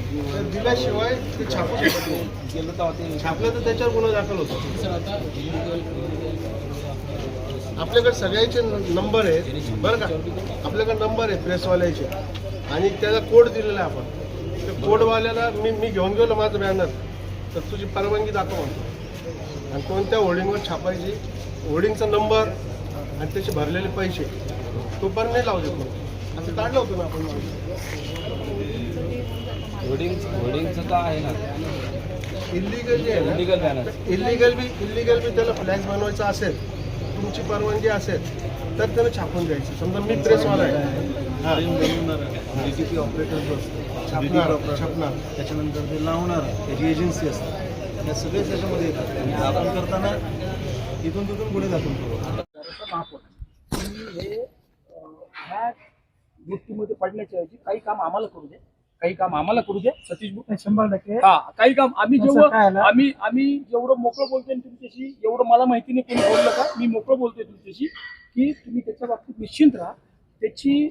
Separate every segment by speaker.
Speaker 1: दिल्याशिवाय ते छापू शकत नाही. छापलं तर त्याच्यावर गुन्हा दाखल होतो. आपल्याकडे सगळ्याचे नंबर आहेत बरं का, आपल्याकडे नंबर आहे प्रेसवाल्याचे आणि त्याला कोड दिलेला आहे आपण. त्या कोडवाल्याला मी घेऊन गेलो माझं बॅनर, तर तुझी परवानगी दाखव म्हणतो आणि कोणत्या होर्डिंगवर छापायची, होर्डिंगचा नंबर आणि त्याचे भरलेले पैसे तो पण नाही लावू देत म्हणून असं काढलं होतं ना आपण.
Speaker 2: होर्डिंगचं तर आहे ना
Speaker 1: इलिगल जे आहे इलिगल बी त्याला फ्लॅक्स बनवायचा असेल, तुमची परवानगी असेल तर त्यानं छापून द्यायचं. समजा मी प्रेसवाला आहे, हां
Speaker 3: डीटीपी ऑपरेटर्स
Speaker 1: छापणार
Speaker 3: त्याच्यानंतर ते लावणार, त्याची एजन्सी असते, या सगळेच त्याच्यामध्ये येतात. आणि आपण करताना इथून तिथून गुन्हे दाखल करू.
Speaker 4: हे ह्या गोष्टीमध्ये पडण्याच्या ऐवजी काही काम आम्हाला करू दे, काही काम आम्हाला करू दे. सतीश भाऊ 100% हा काही काम आम्ही जेवढं आम्ही जेवढं मोकळं बोलतोय तुमच्याशी, एवढं मला माहिती नाही कोणी बोललं का, मी मोकळं बोलतोय तुमच्याशी की तुम्ही त्याच्या बाबतीत निश्चिंत राहा. याची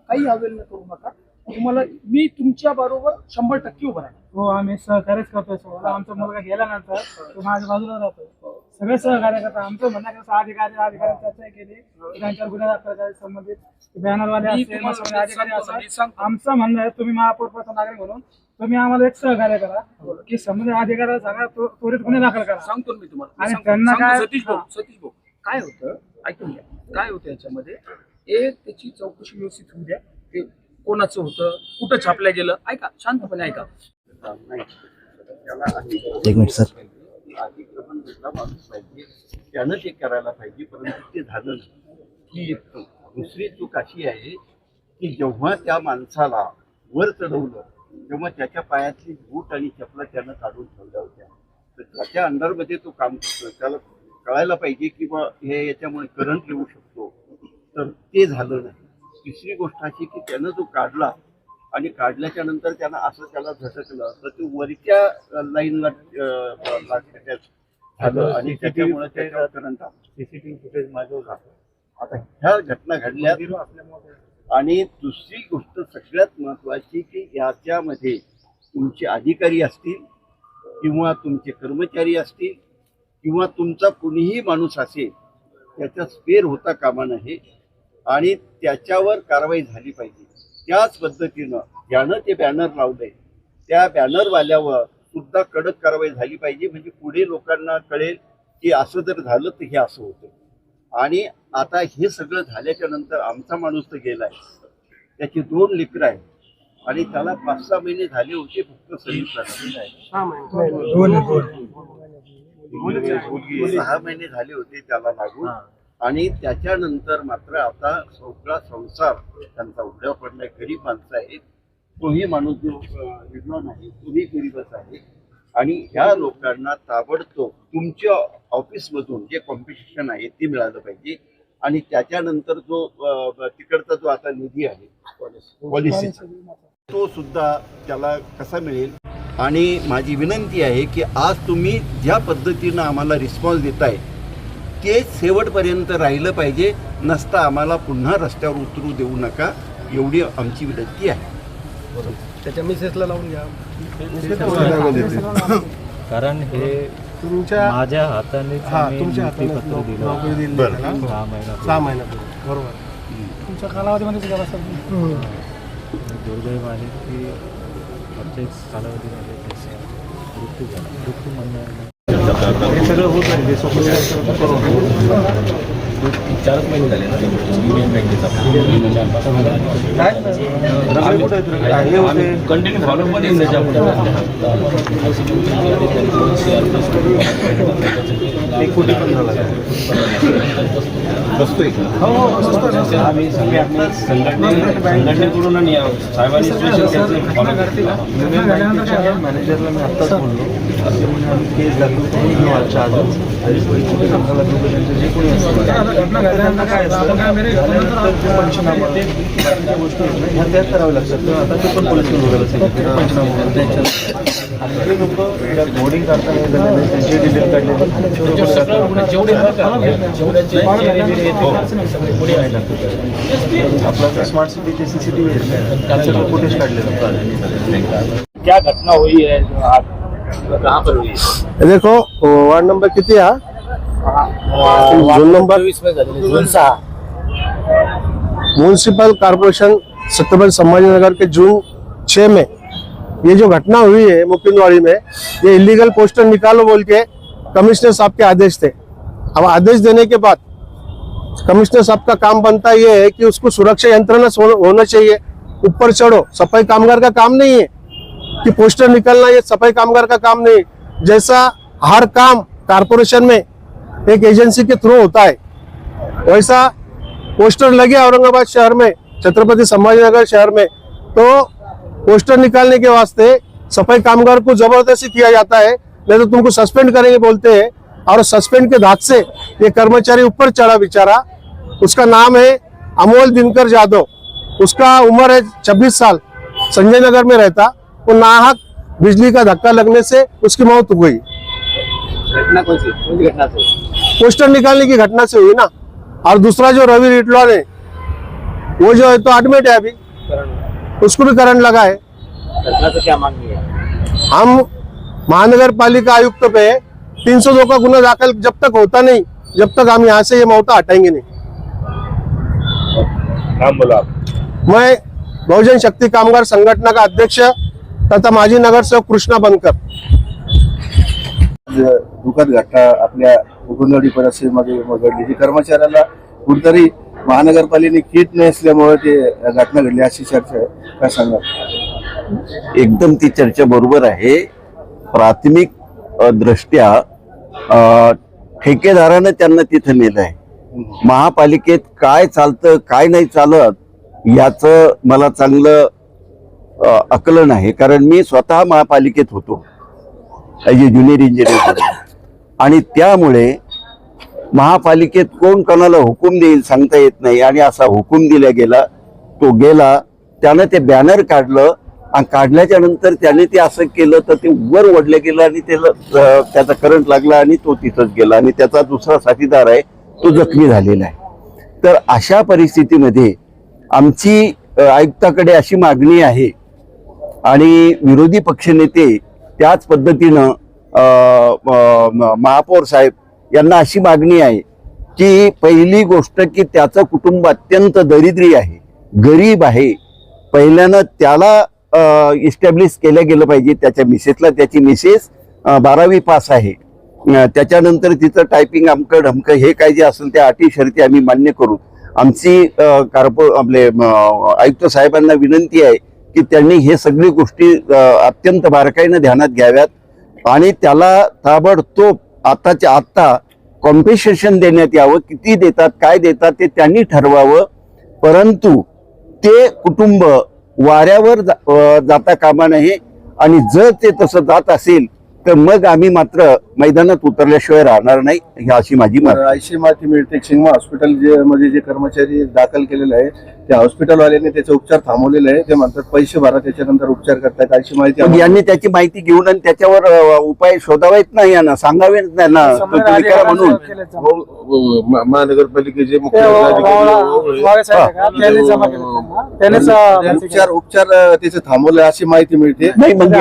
Speaker 4: काही अवेल करू नका. तुम्हाला मी तुमच्या बरोबर 100% उभं राहणार.
Speaker 5: हो, आम्ही सहकार्यच करतोय. आमचा मुलगा गेल्यानंतर तो माझ्या बाजूला राहतोय. सगळे सहकार्य करतात. आमचं म्हणणं कसं अधिकारी चर्चा केली त्यांच्यावर गुन्हे दाखल करायला संबंधित बॅनरवाले असतील, अधिकारी असतात. आमचं म्हणणं आहे तुम्ही महापौरपत्र नागरिक म्हणून तुम्ही आम्हाला एक सहकार्य करा की संबंधित अधिकाऱ्याला सांगा त्वरित गुन्हे दाखल करा.
Speaker 4: सांगतो मी तुम्हाला.
Speaker 5: आणि त्यांना काय
Speaker 4: सतीश भाऊ काय होतं ऐकून घ्या. काय होतं याच्यामध्ये त्याची चौकशी व्यवस्थित होऊ द्या. ते कोणाचं होतं, कुठं छापल्या गेलं, ऐका शांतपणे ऐका.
Speaker 6: एक मिनिट सर.
Speaker 7: अतिक्रमण घेतला माणूस पाहिजे, त्यानं ते करायला पाहिजे, परंतु ते झालं नाही. ही एक चूक. दुसरी चूक अशी आहे की जेव्हा त्या माणसाला वर चढवलं तेव्हा त्याच्या पायातली बूट आणि चपला त्यानं काढून ठेवल्या होत्या. तर त्याच्या अंडरमध्ये तो काम करतो, त्याला कळायला पाहिजे की बा हे याच्यामुळे करंट येऊ शकतो, तर ते झालं नाही. तिसरी गोष्ट अशी की त्यानं जो काढला आणि काढल्याच्या नंतर त्यानं असं त्याला झटकलं तर ते वरच्या लाईनला झालं आणि त्याच्यामुळे त्याच्यावर करंट आलं. सीसीटीव्ही फुटेज माझं झालं. आता ह्या घटना घडल्या. आणि दुसरी गोष्ट सगळ्यात महत्त्वाची की याच्यामध्ये तुमचे अधिकारी असतील किंवा तुमचे कर्मचारी असतील किंवा तुमचा कुणीही माणूस असेल त्याचा स्पेअर होता कामा नये आणि त्याच्यावर कारवाई झाली पाहिजे. त्याच पद्धतीनं ज्यानं ते बॅनर लावलंय त्या बॅनरवाल्यावर सुद्धा कडक कारवाई झाली पाहिजे. म्हणजे पुढे लोकांना कळेल की असं जर झालं तर हे असं होतं. आणि आता हे सगळं झाल्याच्या नंतर आमचा माणूस तर गेलाय, त्याची 2 लेकरं आहेत आणि त्याला 5-6 महिने झाले होते फक्त सर्व्हिसला. 6 महिने झाले होते त्याला लागून. आणि त्याच्यानंतर मात्र आता सगळा संसार त्यांचा उघड्या पडलाय. गरीब माणसं आहेत, तोही माणूस जो विद्वान आहे तोही गरीबच आहे. आणि ह्या लोकांना ताबडतोब तुमच्या ऑफिसमधून जे कॉम्पिटिशन आहे ते मिळालं पाहिजे. आणि त्याच्यानंतर जो तिकडचा जो आता निधी आहे पॉलिसीचा तो सुद्धा त्याला कसा मिळेल. आणि माझी विनंती आहे की आज तुम्ही ज्या पद्धतीनं आम्हाला रिस्पॉन्स देताय ते शेवटपर्यंत राहिलं पाहिजे. नसता आम्हाला पुन्हा रस्त्यावर उतरू देऊ नका, एवढी आमची विनंती आहे.
Speaker 1: त्याच्या मिसेसला लावून घ्या.
Speaker 2: कारण हे
Speaker 1: तुमच्या
Speaker 2: माझ्या हाताने
Speaker 1: तुमच्या हाताने नोकरी दिली 6 महिन्यापूर्वी बरोबर.
Speaker 5: तुमच्या कालावधीमध्ये
Speaker 2: दुर्दैव आहे की प्रत्येक कालावधीमध्ये मृत्यू झाला. मृत्यू म्हणणं
Speaker 3: हे सगळं होत आहे.
Speaker 2: 4 महिने झाले ना युनियन बँकेचा कंटिन्यू फॉलोमध्ये
Speaker 3: बसतोय आम्ही संघटनेकडून आणि साहेबांनी फॉलो करते. मॅनेजरला मी आत्ताच बोललो केस दाखल करून घेऊ आजच्या आज आणि जे कोणी असेल
Speaker 5: घटना घडल्यानंतर काय आपण काय मेरे घटनेनंतर
Speaker 3: पंचनामा बाकीच्या गोष्टी आहेत ना, ह्या त्याच कराव्या लागतात. तर आता ते पण पोलीस पंचनामा वगैरे त्यांच्या आपले लोक बोर्डिंग करताना झालेले त्यांचे डिटेल काढलेले
Speaker 4: सगळं जेवढे
Speaker 3: आपला स्मार्ट सिटीचे CCTV आहेत त्याचं फुटेज काढलेलं.
Speaker 4: क्या घटना हुई है जो आज कहाँ पर हुई है?
Speaker 1: देखो वार्ड नंबर किती हा zone number municipal corporation Chhatrapati Sambhajinagar के जून 6 में ये जो घटना हुई है मुकुंदवाड़ी में, ये इलीगल पोस्टर निकालो बोल के कमिश्नर साहब के आदेश थे। अब आदेश देने के बाद कमिश्नर साहब का काम बनता ये है कि उसको सुरक्षा यंत्रणा होना चाहिए, ऊपर चढ़ो। सफाई कामगार का काम नहीं है कि पोस्टर निकलना, ये सफाई कामगार का काम नहीं। जैसा हर काम कारपोरेशन में एक एजेंसी के थ्रू होता है, वैसा पोस्टर लगे औरंगाबाद शहर में, छत्रपति संभाजीनगर शहर में, तो पोस्टर निकालने के वास्ते सफाई कामगार को जबरदस्ती किया जाता है, नहीं तो तुमको सस्पेंड करेंगे बोलते हैं। और सस्पेंड के धाक से ये कर्मचारी ऊपर चढ़ा बेचारा। उसका नाम है अमोल दिनकर जादव, उसका उम्र है 26 साल, संजय नगर में रहता। वो नाहक बिजली का धक्का लगने से उसकी मौत हो गई।
Speaker 4: घटना कौन सी घटना से?
Speaker 1: पोस्टर निकालने की घटना से हुई ना। और दूसरा जो रवि रिटलॉन है, वो जो है तो एडमिट है अभी, उसको भी करंट लगा है।
Speaker 4: घटना से क्या मांग है?
Speaker 1: हम महानगर पालिका आयुक्त पे 302 का गुना दाखिल जब तक होता नहीं, जब तक हम यहाँ से ये मौता हटाएंगे नहीं।
Speaker 2: नाम बोला आप.
Speaker 1: मैं बहुजन शक्ति कामगार संगठना का अध्यक्ष तथा माजी नगर सेवक कृष्णा बनकर।
Speaker 3: दुःखद घटना आपल्या मुकुंदवाडी परिसरामध्ये घडली. जी कर्मचाऱ्याला कुठेतरी महानगरपालिकेने किट नसल्यामुळे ते घटना घडली अशी चर्चा आहे. काय सांगा?
Speaker 7: एकदम ती चर्चा बरोबर आहे. प्राथमिक दृष्ट्या ठेकेदारानं त्यांना तिथं नेलं आहे. महापालिकेत काय चालतं काय नाही चालत याचं मला चांगलं आकलन आहे, कारण मी स्वतः महापालिकेत होतो ॲज ए ज्युनियर इंजिनियर, आणि त्यामुळे महापालिकेत कोण कोणाला हुकूम देईल सांगता येत नाही. आणि असा हुकूम दिला गेला, तो गेला, त्यानं ते बॅनर काढलं आणि काढल्याच्या नंतर त्याने ते असं केलं तर ते वर ओढलं गेलं आणि त्याला त्याचा करंट लागला आणि तो तिथंच गेला आणि त्याचा दुसरा साथीदार आहे तो जखमी झालेला आहे. तर अशा परिस्थितीमध्ये आमची आयुक्ताकडे अशी मागणी आहे आणि विरोधी पक्षनेते त्याच पद्धतीनं महापौर साहेब यांना अशी मागणी आहे की पहिली गोष्ट की त्याचं कुटुंब अत्यंत दरिद्री आहे, गरीब आहे. पहिल्यानं त्याला इस्टॅब्लिश केलं गेलं पाहिजे. त्याच्या मिसेसला, त्याची मिसेस 12वी पास आहे. त्याच्यानंतर तिचं टायपिंग अमकं ढमकं हे काय जे असेल त्या अटी शर्ती आम्ही मान्य करू. आमची आपले आयुक्त साहेबांना विनंती आहे की त्यांनी हे सगळी गोष्टी अत्यंत बारकाईनं ध्यानात घ्याव्यात आणि त्याला ताबडतोब आताच्या आत्ता कॉम्पेन्सेशन देण्यात यावं. किती देतात काय देतात ते त्यांनी ठरवावं, परंतु ते कुटुंब वाऱ्यावर जाता कामा नये. आणि जर ते तसं जात असेल तर मग आम्ही मात्र मैदानात उतरल्याशिवाय राहणार नाही, ही अशी माझी मागणी.
Speaker 3: अशी माहिती मिळते शिंगमा हॉस्पिटल जे मध्ये जे कर्मचारी दाखल केलेले आहे त्या हॉस्पिटलवाल्याने त्याचे उपचार थांबवलेले आहे. ते म्हणतात पैसे भरा त्याच्यानंतर उपचार करतात अशी माहिती
Speaker 7: पण यांनी त्याची माहिती घेऊन आणि त्याच्यावर उपाय शोधावेत नाही, यांना सांगावेत नाही ना तुम्ही करा म्हणून.
Speaker 3: महानगरपालिकेचे उपचार त्याचे थांबवले अशी माहिती मिळते.
Speaker 7: नाही मग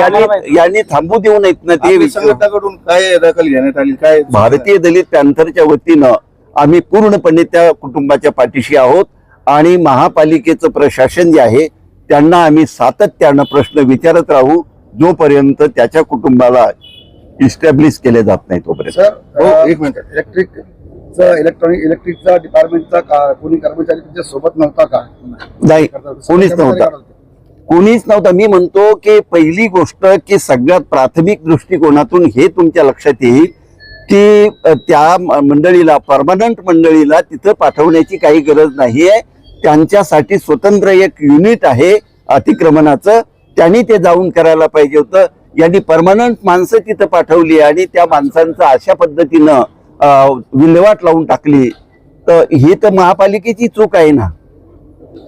Speaker 7: यांनी थांबू देऊ नयेत ना ते.
Speaker 3: संघटनाकडून काय दखल घेण्यात आली? काय
Speaker 7: भारतीय दलित पॅन्थरच्या वतीनं आम्ही पूर्णपणे त्या कुटुंबाच्या पाठीशी आहोत आणि महापालिकेचं प्रशासन जे आहे त्यांना आम्ही सातत्यानं प्रश्न विचारत राहू जोपर्यंत त्याच्या कुटुंबाला इस्टॅब्लिश केले जात नाही तोपर्यंत.
Speaker 3: सर एक मिनिट, इलेक्ट्रिकचा डिपार्टमेंटचा कोणी कर्मचारी तुमच्या सोबत नव्हता का?
Speaker 7: नाही, कोणीच नव्हता. मी म्हणतो की पहिली गोष्ट की सगळ्यात प्राथमिक दृष्टिकोनातून हे तुमच्या लक्षात येईल की त्या मंडळीला, परमनंट मंडळीला तिथं पाठवण्याची काही गरज नाहीये. त्यांच्यासाठी स्वतंत्र एक युनिट आहे अतिक्रमणाचं, त्यांनी ते जाऊन करायला पाहिजे होतं. यांनी परमनंट माणसं तिथं पाठवली आणि त्या माणसांचं अशा पद्धतीनं विल्हेवाट लावून टाकली तर ही तर महापालिकेची चूक आहे ना.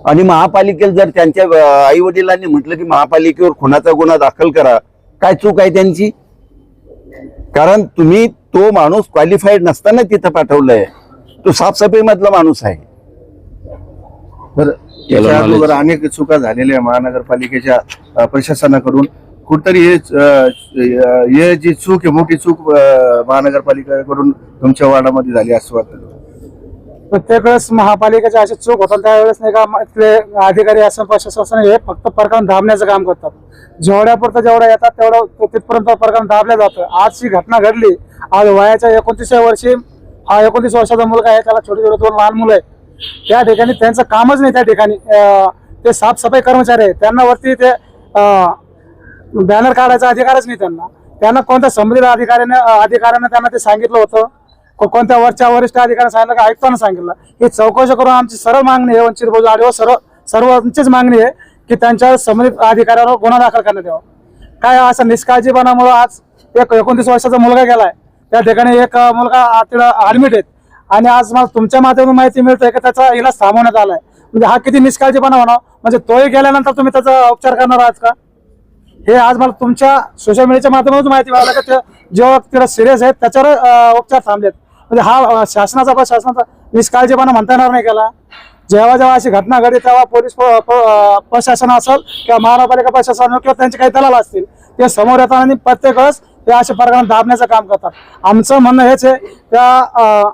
Speaker 7: आणि महापालिकेला जर त्यांच्या आई वडिलांनी म्हटलं की महापालिकेवर खुनाचा गुन्हा दाखल करा, काय चूक आहे त्यांची? कारण तुम्ही तो माणूस क्वालिफाईड नसताना तिथं पाठवलंय. तो साफसफाई मधला माणूस आहे.
Speaker 3: बरं, याच्या अगोदर अनेक चुका झालेल्या महानगरपालिकेच्या प्रशासनाकडून. कुठतरी हे जी चूक आहे, मोठी चूक महानगरपालिकेकडून तुमच्या वार्डामध्ये झाली असं वाटतं?
Speaker 5: प्रत्येक वेळेस महापालिकेच्या अशी चूक होतात त्यावेळेस नाही का इथले अधिकारी असं प्रशासन हे फक्त प्रकरण दाबण्याचं काम करतात. जेवढ्यापुरतं जेवढं येतात तेवढं तिथपर्यंत प्रकरण दाबलं जातं. आज ही घटना घडली, आज वयाच्या 29व्या वर्षी हा 29 वर्षाचा मुलगा आहे, त्याला छोटे छोटे 2 लहान मुलं आहेत. त्या ठिकाणी त्यांचं कामच नाही. त्या ठिकाणी ते साफसफाई कर्मचारी आहेत, त्यांना वरती ते बॅनर काढायचा अधिकारच नाही. त्यांना कोणत्या संबंधित अधिकाऱ्याने त्यांना ते सांगितलं होतं? कोणत्या वरिष्ठ अधिकाऱ्याने सांगितलं का आयुक्तांना सांगितलं? ही चौकशी करून आमची सरळ मागणी आहे, वंचित बहुजन आघाडीवर सर्वांचीच मागणी आहे की त्यांच्या संबंधित अधिकाऱ्यावर गुन्हा दाखल करण्यात यावा. काय असं निष्काळजीपणामुळे आज एक 29 वर्षाचा मुलगा गेलाय, त्या ठिकाणी एक मुलगा ऍडमिट आहेत आणि आज मला तुमच्या माध्यमातून माहिती मिळते की त्याचा इलाज थांबवण्यात आलाय. म्हणजे हा किती निष्काळजीपणा होणार? म्हणजे तोही गेल्यानंतर तुम्ही त्याचा उपचार करणार आहात का? हे आज मला तुमच्या सोशल मीडियाच्या माध्यमातून माहिती मिळालं की जेव्हा तिला सिरियस आहेत त्याच्यावर उपचार थांबलेत. म्हणजे हा शासनाचा निष्काळजीपणा म्हणता येणार नाही केला. जेव्हा जेव्हा अशी घटना घडली तेव्हा पोलीस प्रशासन असेल किंवा महानगरपालिका प्रशासन किंवा त्यांचे काही दलाल असतील ते समोर येतात आणि प्रत्येक वेळेस ते अशा प्रकारे दाबण्याचं काम करतात. आमचं म्हणणं हेच आहे, त्या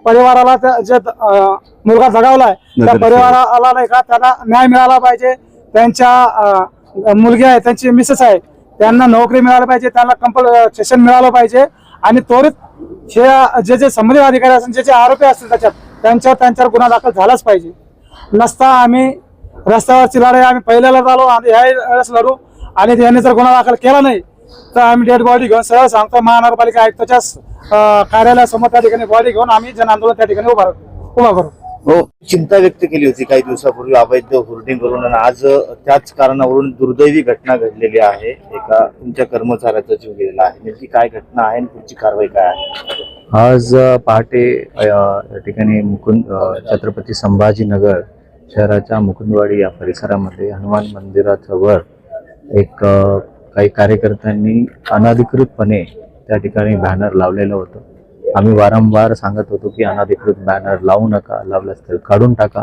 Speaker 5: परिवाराला जे मुलगा जगावलाय त्या परिवाराला नाही का त्याला न्याय मिळाला पाहिजे. त्यांच्या मुलगी आहे, त्यांची मिसेस आहे, त्यांना नोकरी मिळाली पाहिजे, त्यांना कंपल्सेशन मिळालं पाहिजे आणि त्वरित हे जे संबंधित अधिकारी असतील, जे आरोपी असतील त्यांच्यावर गुन्हा दाखल झालाच पाहिजे. नसता आम्ही रस्त्यावरची लढाई आम्ही पहिल्याला झालो आणि ह्या वेळेस लढू. आणि त्यांनी जर गुन्हा दाखल केला नाही तर आम्ही डेड बॉडी घेऊन सरळ सांगतो महानगरपालिका आयुक्ताच्या कार्यालयासमोर त्या ठिकाणी बॉडी घेऊन आम्ही जन आंदोलन त्या ठिकाणी उभा करू.
Speaker 2: हो, चिंता व्यक्त केली होती काही दिवसापूर्वी अवैध होर्डिंग करून, आणि आज त्याच कारणावरून दुर्दैवी घटना घडलेली आहे. एका तुमच्या कर्मचाऱ्याचा जीव गेलेला आहे. नेमकी काय घटना आहे आणि पुढची कारवाई काय आहे?
Speaker 6: आज पहाटे या ठिकाणी छत्रपती संभाजीनगर शहराच्या मुकुंदवाडी या परिसरामध्ये हनुमान मंदिराच्या वर एक काही कार्यकर्त्यांनी अनधिकृतपणे त्या ठिकाणी बॅनर लावलेलं होतं. आम्ही वारंवार सांगत होतो की अनधिकृत बॅनर लावू नका, लावल्यास तर काढून टाका,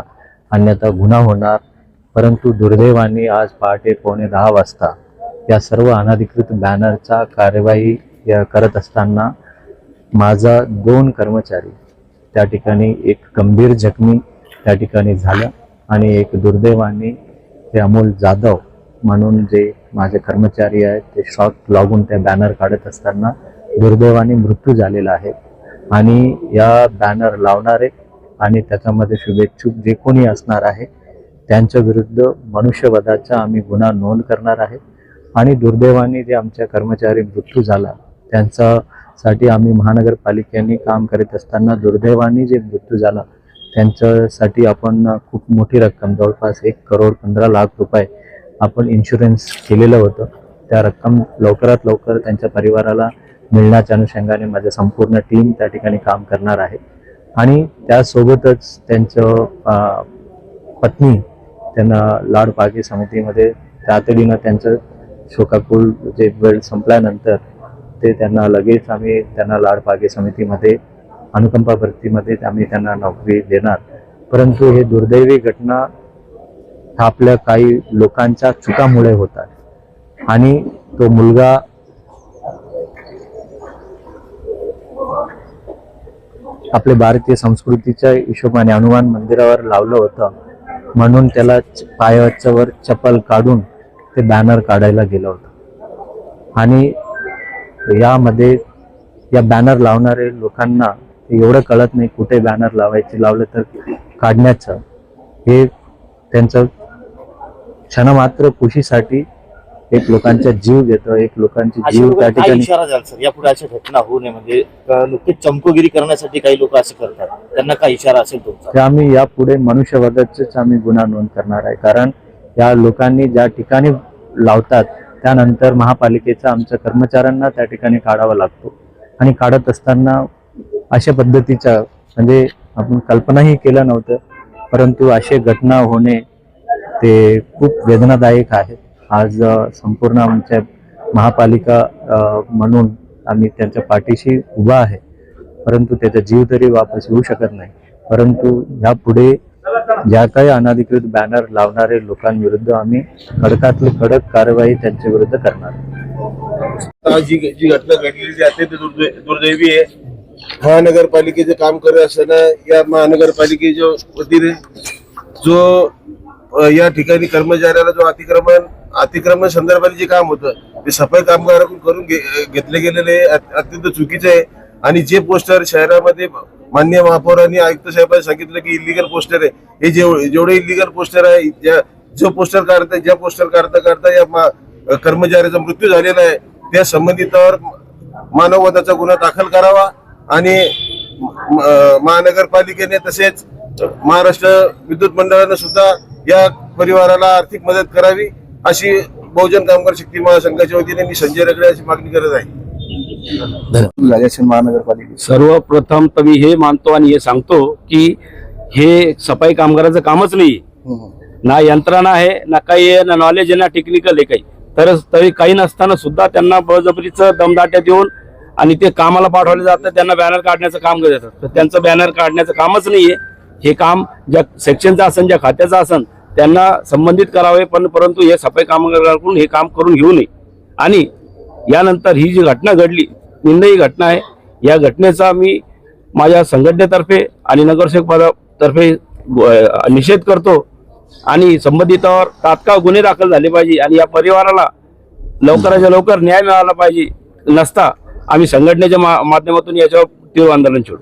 Speaker 6: अन्यथा गुन्हा होणार. परंतु दुर्दैवाने आज पहाटे 9:45 वाजता या सर्व अनधिकृत बॅनरचा कार्यवाही करत असताना माझा 2 कर्मचारी त्या ठिकाणी, एक गंभीर जखमी त्या ठिकाणी झालं आणि एक दुर्दैवाने ते अमोल जाधव म्हणून जे माझे कर्मचारी आहेत ते शॉक लागून त्या बॅनर काढत असताना दुर्दैवाने मृत्यू झालेला आहे. आणि या बॅनर लावणारे आणि त्याच्यामध्ये शुभेच्छुक जे कोणी असणार आहे त्यांच्या विरुद्ध मनुष्यवधाचा आम्ही गुन्हा नोंद करणार आहे. आणि दुर्दैवाने जे आमच्या कर्मचारी मृत्यू झाला त्यांच्यासाठी आम्ही महानगरपालिकेने काम करीत असताना दुर्दैवाने जे मृत्यू झाला त्यांच्यासाठी आपण खूप मोठी रक्कम, जवळपास 1,15,00,000 रुपये आपण इन्शुरन्स केलेलं होतं. त्या रक्कम लवकरात लवकर त्यांच्या परिवाराला मिळण्याच्या अनुषंगाने माझं संपूर्ण टीम त्या ठिकाणी काम करणार आहे. आणि त्यासोबतच त्यांचं पत्नी त्यांना लाडपागी समितीमध्ये तातडीनं त्यांचं शोकाकुल जे वेळ संपल्यानंतर ते त्यांना लगेच आम्ही त्यांना लाडपागी समितीमध्ये अनुकंपा भरतीमध्ये आम्ही त्यांना नोकरी देणार. परंतु हे दुर्दैवी घटना आपल्या काही लोकांच्या चुकामुळे होतात आणि तो मुलगा आपल्या भारतीय संस्कृतीच्या हिशोबाने हनुमान मंदिरावर लावलं होतं म्हणून त्याला पायाच्या वर चप्पल काढून ते बॅनर काढायला गेलं होतं. आणि यामध्ये या बॅनर लावणारे लोकांना एवढं कळत नाही कुठे बॅनर लावायचे, लावलं तर काढण्याचं हे त्यांचं क्षणमात्र खुशीसाठी एक लोकांचा जीव घेतो, एक लोकांची जीव त्या ठिकाणी.
Speaker 2: इशारा द्याल सर यापुढे अशा घटना होऊ नये, म्हणजे नुकतीच चमकोगिरी करण्यासाठी काही लोक असं करतात, त्यांना काय इशारा असेल तुमचा?
Speaker 6: ते आम्ही यापुढे मनुष्यवधाचेच आम्ही गुन्हा नोंद करणार आहे. कारण या लोकांनी ज्या ठिकाणी लावतात त्यानंतर महापालिकेचा आमच्या कर्मचाऱ्यांना त्या ठिकाणी काढावा लागतो. आणि काढत असताना अशा पद्धतीचा म्हणजे आपण कल्पनाही केलं नव्हतं. परंतु असे घटना होणे ते खूप वेदनादायक आहे. आज संपूर्ण आमच्या महापालिका म्हणून आम्ही त्यांच्या पाठीशी उभा आहे. परंतु त्याचा जीव तरी वापस येऊ शकत नाही. परंतु यापुढे ज्या काही अनधिकृत बॅनर लावणारे लोकांविरुद्ध आम्ही कडकातली कडक कारवाई त्यांच्या विरुद्ध करणार.
Speaker 1: आज जी घटना घडलेली ती अत्यंत दुर्दैवी आहे. महानगरपालिकेचे काम करत असताना या महानगरपालिकेच्या वतीने जो या ठिकाणी कर्मचाऱ्याला जो अतिक्रमण संदर्भात जे काम होतं ते सफाई कामगाराकडून करून घेतले गेलेले अत्यंत चुकीचे आहे. आणि जे पोस्टर शहरामध्ये माननीय महापौरांनी आयुक्त साहेबांनी सांगितलं की इलिगल पोस्टर आहे, हे जेवढे इलिगल पोस्टर आहे, ज्या पोस्टर काढता या कर्मचाऱ्याचा मृत्यू झालेला आहे त्या संबंधितावर मानववधाचा गुन्हा दाखल करावा. आणि महानगरपालिकेने तसेच महाराष्ट्र विद्युत मंडळाने सुद्धा या परिवाराला आर्थिक मदत करावी अशी बहुजन कामगार शक्ती महासंघाच्या वतीने मी संजय रगडे अशी मागणी करत आहे.
Speaker 3: झाली असेल महानगरपालिकेत.
Speaker 4: सर्वप्रथम तर मी हे मानतो आणि हे सांगतो की हे सफाई कामगाराचं कामच नाही. ना यंत्रणा आहे, ना काही आहे, ना नॉलेज आहे, ना टेक्निकल आहे काही. तर तरी काही नसताना सुद्धा त्यांना बळजबरीचं दमदाट्यात येऊन आणि ते कामाला पाठवले जातं. त्यांना बॅनर काढण्याचं काम करत असतात. तर त्यांचं बॅनर काढण्याचं कामच नाहीये. हे काम ज्या सेक्शनचं असन, ज्या खात्याचं असन त्यांना संबंधित करावे. परंतु हे सफाई कामगारांकडून हे काम करून घेऊ नये. आणि यानंतर ही जी घटना घडली, निंदनीय घटना आहे. या घटनेचा मी माझ्या संघटनेतर्फे आणि नगरसेवक पदातर्फे निषेध करतो. आणि संबंधितावर तात्काळ गुन्हे दाखल झाले पाहिजे आणि या परिवाराला लवकराच्या लवकर न्याय मिळाला पाहिजे. नसता आम्ही संघटनेच्या माध्यमातून याच्यावर तीव्र आंदोलन छेडू.